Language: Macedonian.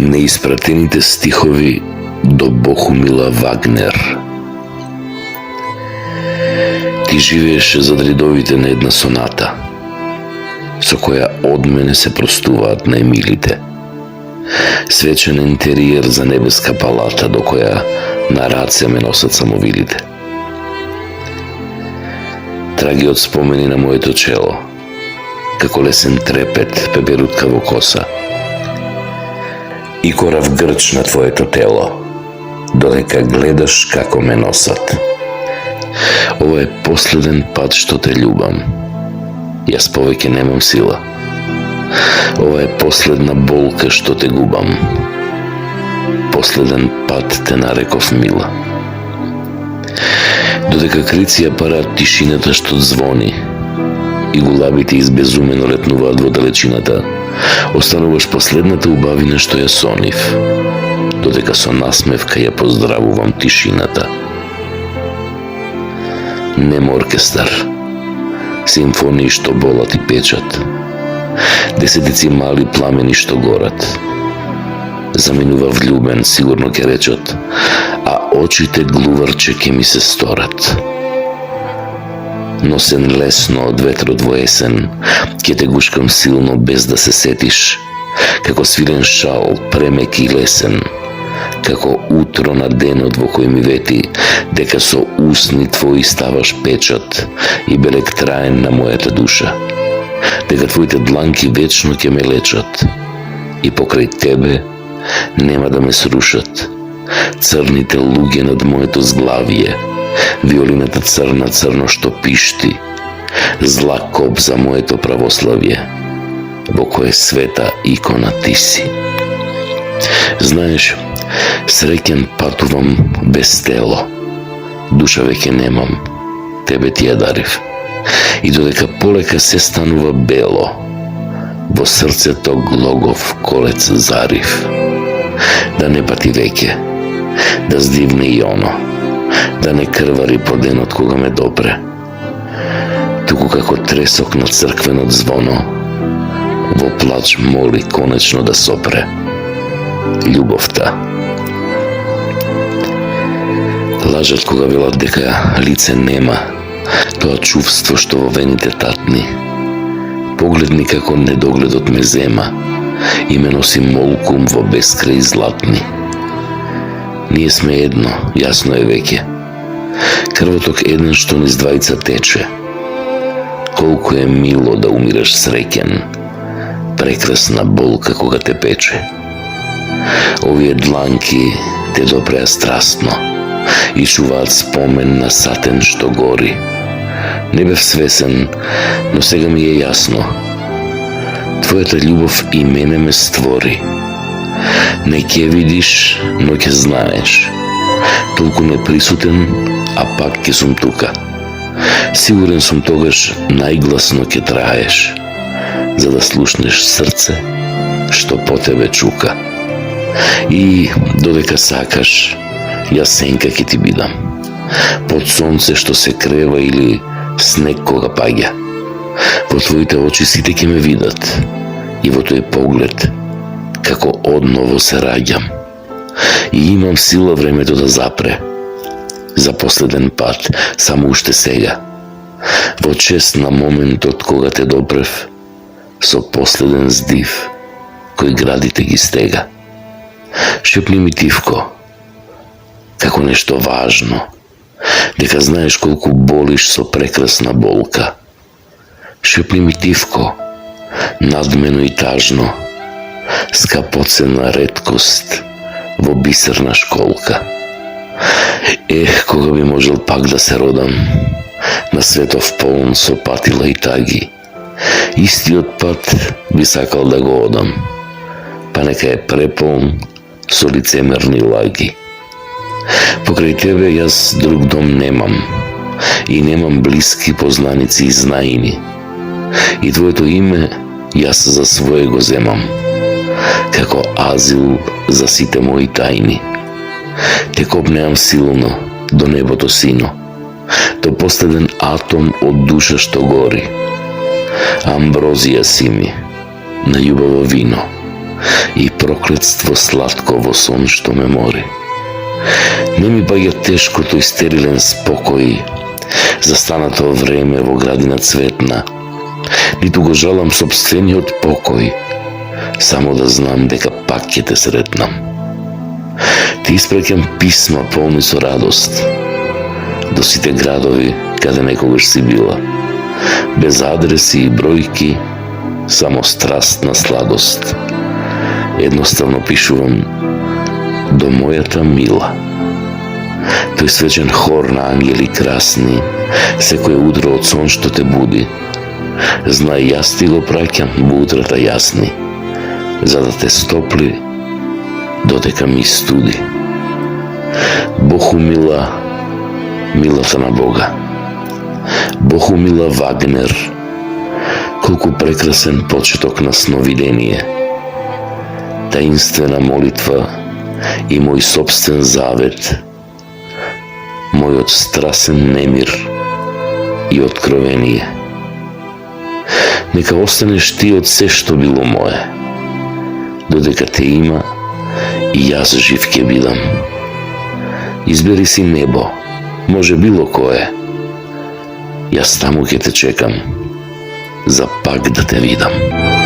Неиспратените стихови до Бохумила Вагнер. Ти живееше зад редовите на една соната, со која од мене се простуваат најмилите. Свечен интериер за небеска палата, до која на раце ме носат самовилите. Траги од спомени на моето чело, како лесен трепет, пеперутка во коса, и корав грч на твоето тело, додека гледаш како ме носат. Ова е последен пат што те љубам. Јас повеќе немам сила. Ова е последна болка што те губам. Последен пат те нареков мила. Додека крици ја парат тишината што звони и гулабите избезумено летнуваат во далечината, остануваш последната убавина што ја сонив, додека со насмевка ја поздравувам тишината. Нем оркестар, симфонии што болат и печат, десетици мали пламени што горат. Заминува влюбен, сигурно ќе речат, а очите глуварче ќе ми се сторат. Носен лесно од ветрот во есен, ќе те гушкам силно без да се сетиш, како свилен шал, премек и лесен, како утро на денот во кој ми вети дека со усни твои ставаш печат и белек траен на мојата душа, дека твоите дланки вечно ќе ме лечат и покрај тебе нема да ме срушат црните луѓе над моето зглавие, виолината црно што пишти, зла коп за моето православие, во кое света икона ти си. Знаеш, среќен патувам без тело, душа веќе немам, тебе ти ја дарив. И додека полека се станува бело, во срцето глогов колец зарив. Да не пати веќе, да здивне и оно, да не крвари по денот кога ме допре, туку како тресок на црквено звоно, во плач моли конечно да сопре љубовта. Лажат кога велат дека лице нема, тоа чувство што во вените татни, поглед ми како недогледот ме зема и ме носи молкум во бескрај златни. Ние сме едно, јасно е веќе. Крвоток еден што низ двајца тече. Колку е мило да умираш среќен, прекрасна болка кога те пече. Овие дланки те допреа страстно и чуваат спомен на сатен што гори. Не бев свесен, но сега ми е јасно. Твојата љубов и мене ме створи. Не ќе видиш, но ќе знаеш. Толку неприсутен, а пак ќе сум тука. Сигурен сум тогаш најгласно ќе траеш, за да слушнеш срце што по тебе чука. И додека сакаш, јас сенка ќе ти бидам. Под сонце што се крева или снег кога паѓа. Во твоите очи сите ќе ме видат и во тој поглед како одново се раѓам и имам сила времето да запре. За последен пат, само уште сега, во чест на моментот кога те допрев, со последен здив кој градите ги стега. Шепни ми тивко, како нешто важно, дека знаеш колку болиш со прекрасна болка. Шепни ми тивко, надмено и тажно, скапоцена реткост во бисерна школка. Ех, кога би можел пак да се родам на светов полн со патила и таги. Истиот пат би сакал да го одам, па нека е преполн со лицемерни лаги. Покрај тебе јас друг дом немам и немам блиски познаници и знаини. И твоето име јас за свое го земам, како азил за сите мои тајни. Те копнеам силно до небото сино, до последен атом од душа што гори. Амброзија си ми, на љубаво вино, и проклетство сладко во сон што ме мори. Не ми паѓа тешко тој стерилен спокој, застанато време во градина цветна, ниту го жалам собствениот покој, само да знам дека пак ќе те сретнам. Ти испреќам писма полни со радост до сите градови каде некогаш си била, без адреси и бројки, само страстна сладост. Едноставно пишувам до мојата мила. Тој свечен хор на ангели красни, секој утро од сон што те буди. Знај, јас ти го праќам во утрата јасни, за да те стопли додека ми студи. Бог умила милата на Бога. Бог умила Вагнер, колку прекрасен почеток на сновидение. Таинствена молитва и мој собствен завет, мојот страсен немир и откровение. Нека останеш ти од се што било мое, додека те има и јас жив ќе бидам. Избери си небо, може било кое, јас таму ќе те чекам, за пак да те видам.